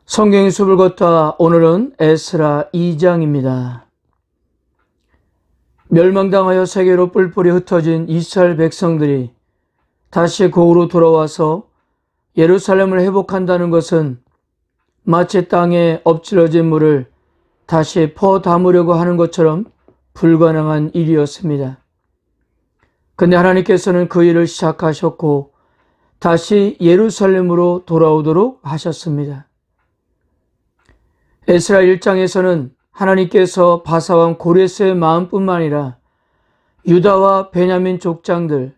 성경의 숲을 걷다. 오늘은 에스라 2장입니다. 멸망당하여 세계로 뿔뿔이 흩어진 이스라엘 백성들이 다시 고으로 돌아와서 예루살렘을 회복한다는 것은 마치 땅에 엎질러진 물을 다시 퍼 담으려고 하는 것처럼 불가능한 일이었습니다. 근데 하나님께서는 그 일을 시작하셨고 다시 예루살렘으로 돌아오도록 하셨습니다. 에스라 1장에서는 하나님께서 바사왕 고레스의 마음뿐만 아니라 유다와 베냐민 족장들,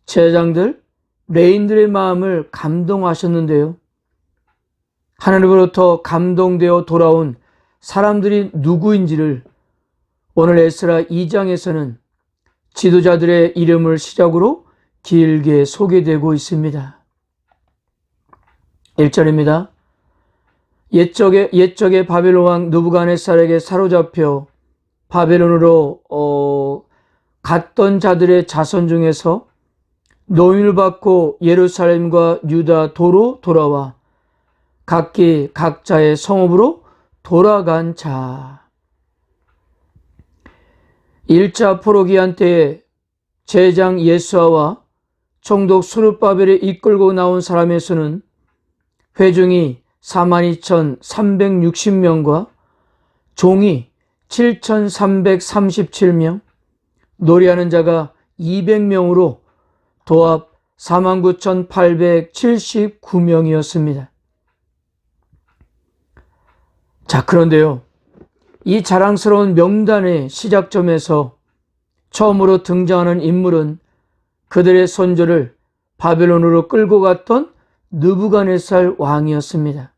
제장들, 레인들의 마음을 감동하셨는데요. 하나님으로부터 감동되어 돌아온 사람들이 누구인지를 오늘 에스라 2장에서는 지도자들의 이름을 시작으로 길게 소개되고 있습니다. 1절입니다. 옛적에 바벨론 왕 느부갓네살에게 사로잡혀 바벨론으로 갔던 자들의 자손 중에서 노임을 받고 예루살렘과 유다 도로 돌아와 각기 각자의 성읍으로 돌아간 자. 1차 포로기한 때에 제장 예수아와 총독 스룹바벨이 이끌고 나온 사람의 수는 회중이 42,360명과 종이 7,337명, 노래하는 자가 200명으로 도합 49,879명이었습니다. 자, 그런데요, 이 자랑스러운 명단의 시작점에서 처음으로 등장하는 인물은 그들의 선조를 바벨론으로 끌고 갔던 느부갓네살 왕이었습니다.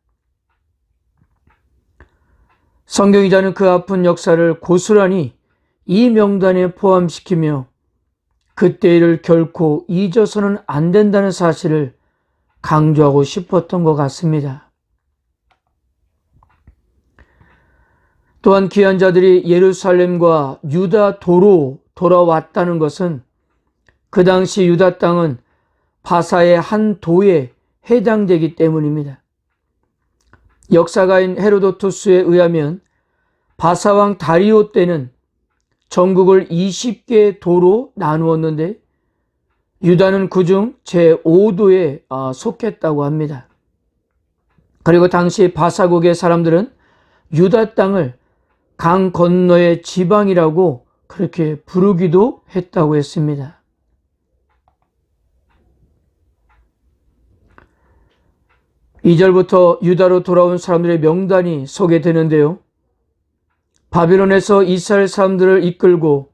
성경기자는 그 아픈 역사를 고스란히 이 명단에 포함시키며 그때 일을 결코 잊어서는 안 된다는 사실을 강조하고 싶었던 것 같습니다. 또한 귀한 자들이 예루살렘과 유다 도로 돌아왔다는 것은 그 당시 유다 땅은 바사의 한 도에 해당되기 때문입니다. 역사가인 헤로도투스에 의하면 바사왕 다리오 때는 전국을 20개의 도로 나누었는데 유다는 그중 제5도에 속했다고 합니다. 그리고 당시 바사국의 사람들은 유다 땅을 강 건너의 지방이라고 그렇게 부르기도 했다고 했습니다. 2절부터 유다로 돌아온 사람들의 명단이 소개되는데요. 바벨론에서 이스라엘 사람들을 이끌고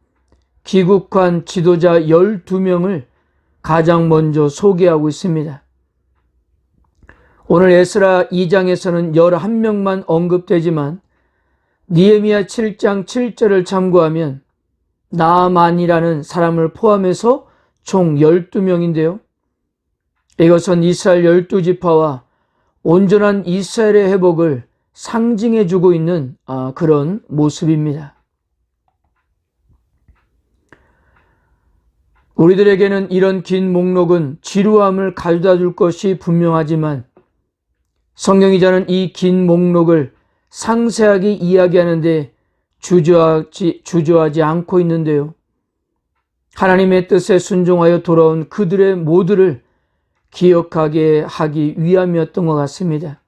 귀국한 지도자 12명을 가장 먼저 소개하고 있습니다. 오늘 에스라 2장에서는 11명만 언급되지만 느헤미야 7장 7절을 참고하면 나아만이라는 사람을 포함해서 총 12명인데요. 이것은 이스라엘 12지파와 온전한 이스라엘의 회복을 상징해주고 있는 그런 모습입니다. 우리들에게는 이런 긴 목록은 지루함을 가져다 줄 것이 분명하지만 성경기자는 이 긴 목록을 상세하게 이야기하는데 주저하지 않고 있는데요. 하나님의 뜻에 순종하여 돌아온 그들의 모두를 기억하게 하기 위함이었던 것 같습니다.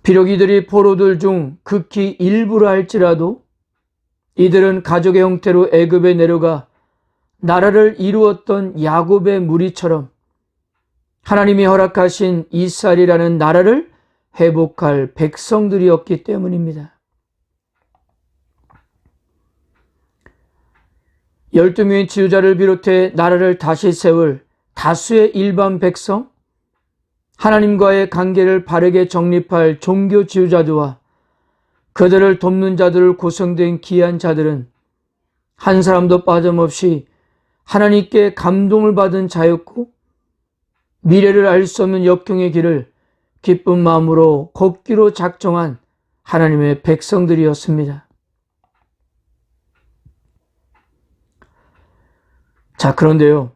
비록 이들이 포로들 중 극히 일부라 할지라도 이들은 가족의 형태로 애굽에 내려가 나라를 이루었던 야곱의 무리처럼 하나님이 허락하신 이스라엘이라는 나라를 회복할 백성들이었기 때문입니다. 12명의 지도자를 비롯해 나라를 다시 세울 다수의 일반 백성, 하나님과의 관계를 바르게 정립할 종교 지도자들과 그들을 돕는 자들을 구성된 귀한 자들은 한 사람도 빠짐없이 하나님께 감동을 받은 자였고 미래를 알 수 없는 역경의 길을 기쁜 마음으로 걷기로 작정한 하나님의 백성들이었습니다. 자, 그런데요,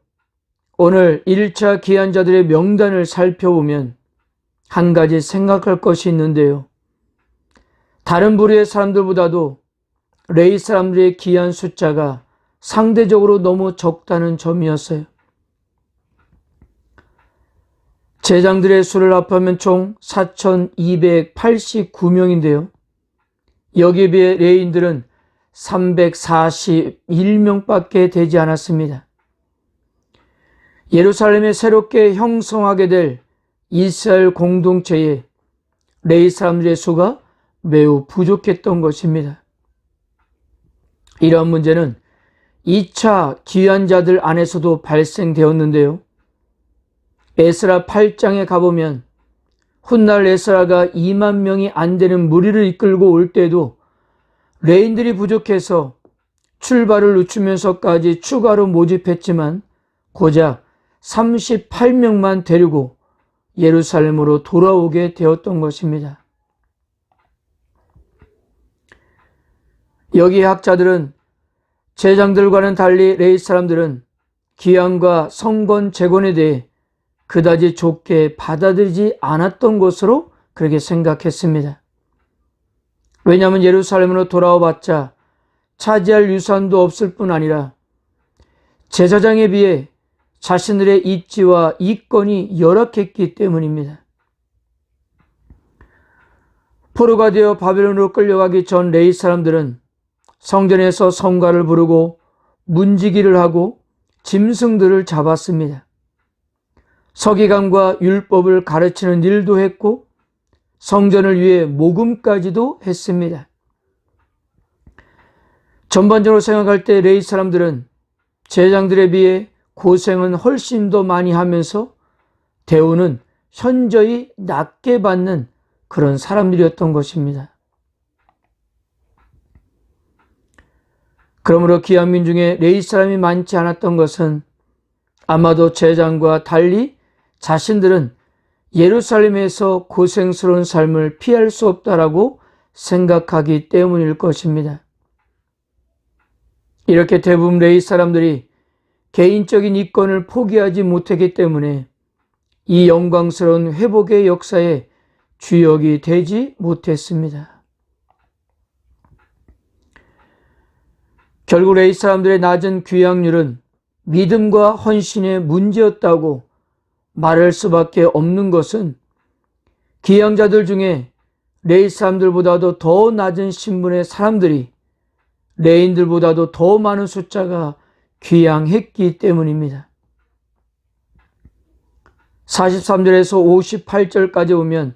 오늘 1차 귀환자들의 명단을 살펴보면 한 가지 생각할 것이 있는데요. 다른 부류의 사람들보다도 레위 사람들의 귀환 숫자가 상대적으로 너무 적다는 점이었어요. 제장들의 수를 합하면 총 4,289명인데요. 여기에 비해 레위인들은 341명밖에 되지 않았습니다. 예루살렘에 새롭게 형성하게 될 이스라엘 공동체에 레위 사람들의 수가 매우 부족했던 것입니다. 이러한 문제는 2차 귀환자들 안에서도 발생되었는데요. 에스라 8장에 가보면 훗날 에스라가 2만 명이 안 되는 무리를 이끌고 올 때도 레인들이 부족해서 출발을 늦추면서까지 추가로 모집했지만 고작 38명만 데리고 예루살렘으로 돌아오게 되었던 것입니다. 여기 학자들은 제장들과는 달리 레위 사람들은 귀환과 성건 재건에 대해 그다지 좋게 받아들이지 않았던 것으로 그렇게 생각했습니다. 왜냐하면 예루살렘으로 돌아와 봤자 차지할 유산도 없을 뿐 아니라 제사장에 비해 자신들의 입지와 이권이 열악했기 때문입니다. 포로가 되어 바벨론으로 끌려가기 전 레위 사람들은 성전에서 성가를 부르고 문지기를 하고 짐승들을 잡았습니다. 서기관과 율법을 가르치는 일도 했고 성전을 위해 모금까지도 했습니다. 전반적으로 생각할 때 레위 사람들은 제장들에 비해 고생은 훨씬 더 많이 하면서 대우는 현저히 낮게 받는 그런 사람들이었던 것입니다. 그러므로 귀환민 중에 레위 사람이 많지 않았던 것은 아마도 제장과 달리 자신들은 예루살렘에서 고생스러운 삶을 피할 수 없다라고 생각하기 때문일 것입니다. 이렇게 대부분 레위 사람들이 개인적인 이권을 포기하지 못했기 때문에 이 영광스러운 회복의 역사에 주역이 되지 못했습니다. 결국 레위 사람들의 낮은 귀향률은 믿음과 헌신의 문제였다고 말할 수밖에 없는 것은 귀향자들 중에 레위 사람들보다도 더 낮은 신분의 사람들이 레위인들보다도 더 많은 숫자가 귀향했기 때문입니다. 43절에서 58절까지 보면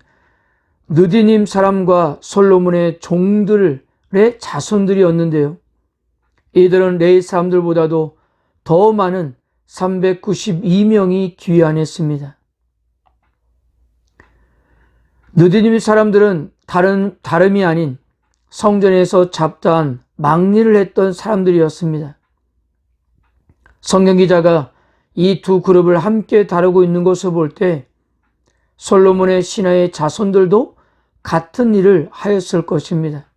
느디님 사람과 솔로몬의 종들의 자손들이었는데요. 이들은 레위 사람들보다도 더 많은 392명이 귀환했습니다. 느디님 사람들은 다름이 아닌 성전에서 잡다한 막리를 했던 사람들이었습니다. 성경 기자가 이 두 그룹을 함께 다루고 있는 것을 볼 때 솔로몬의 신하의 자손들도 같은 일을 하였을 것입니다.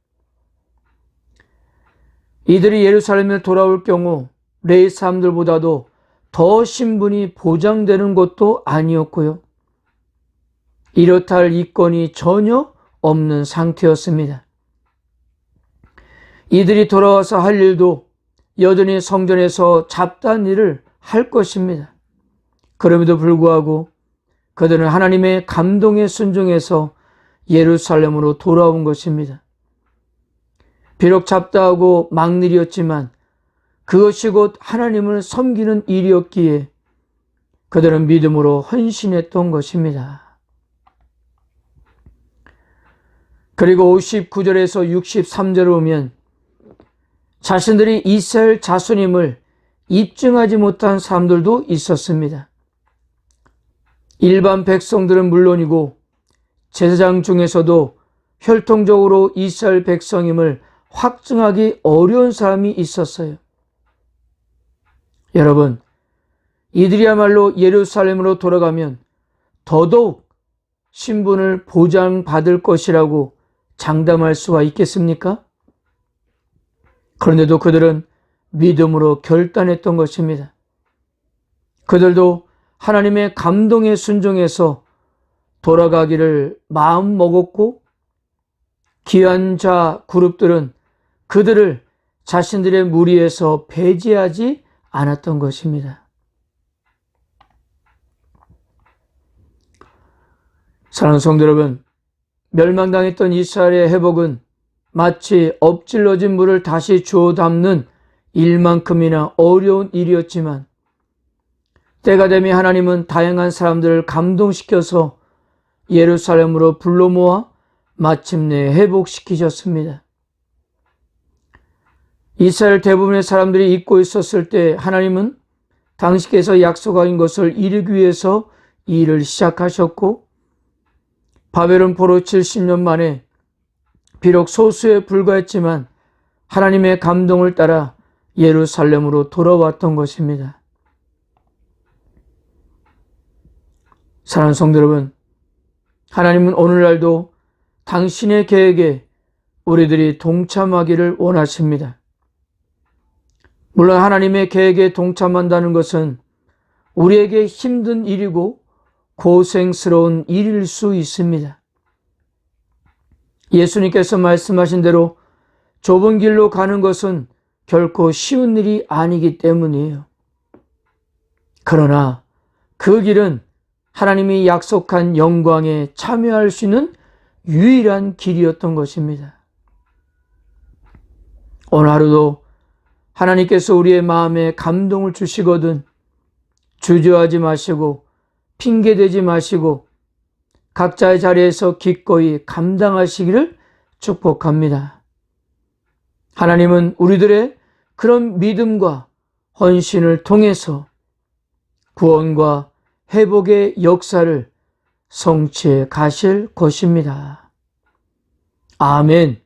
이들이 예루살렘에 돌아올 경우 레위 사람들보다도 더 신분이 보장되는 것도 아니었고요. 이렇다 할 이권이 전혀 없는 상태였습니다. 이들이 돌아와서 할 일도 여전히 성전에서 잡다한 일을 할 것입니다. 그럼에도 불구하고 그들은 하나님의 감동에 순종해서 예루살렘으로 돌아온 것입니다. 비록 잡다하고 막일이었지만 그것이 곧 하나님을 섬기는 일이었기에 그들은 믿음으로 헌신했던 것입니다. 그리고 59절에서 63절을 보면 자신들이 이스라엘 자손임을 입증하지 못한 사람들도 있었습니다. 일반 백성들은 물론이고 제사장 중에서도 혈통적으로 이스라엘 백성임을 확증하기 어려운 사람이 있었어요. 여러분, 이들이야말로 예루살렘으로 돌아가면 더더욱 신분을 보장받을 것이라고 장담할 수가 있겠습니까? 그런데도 그들은 믿음으로 결단했던 것입니다. 그들도 하나님의 감동에 순종해서 돌아가기를 마음 먹었고, 귀한 자 그룹들은 그들을 자신들의 무리에서 배제하지 않았던 것입니다. 사랑하는 성도 여러분, 멸망당했던 이스라엘의 회복은 마치 엎질러진 물을 다시 주워 담는 일만큼이나 어려운 일이었지만, 때가 되면 하나님은 다양한 사람들을 감동시켜서 예루살렘으로 불러 모아 마침내 회복시키셨습니다. 이스라엘 대부분의 사람들이 잊고 있었을 때 하나님은 당신께서 약속하신 것을 이루기 위해서 일을 시작하셨고, 바벨론 포로 70년 만에 비록 소수에 불과했지만 하나님의 감동을 따라 예루살렘으로 돌아왔던 것입니다. 사랑하는 성도 여러분, 하나님은 오늘날도 당신의 계획에 우리들이 동참하기를 원하십니다. 물론 하나님의 계획에 동참한다는 것은 우리에게 힘든 일이고 고생스러운 일일 수 있습니다. 예수님께서 말씀하신 대로 좁은 길로 가는 것은 결코 쉬운 일이 아니기 때문이에요. 그러나 그 길은 하나님이 약속한 영광에 참여할 수 있는 유일한 길이었던 것입니다. 오늘 하루도 하나님께서 우리의 마음에 감동을 주시거든 주저하지 마시고 핑계대지 마시고 각자의 자리에서 기꺼이 감당하시기를 축복합니다. 하나님은 우리들의 그런 믿음과 헌신을 통해서 구원과 회복의 역사를 성취해 가실 것입니다. 아멘.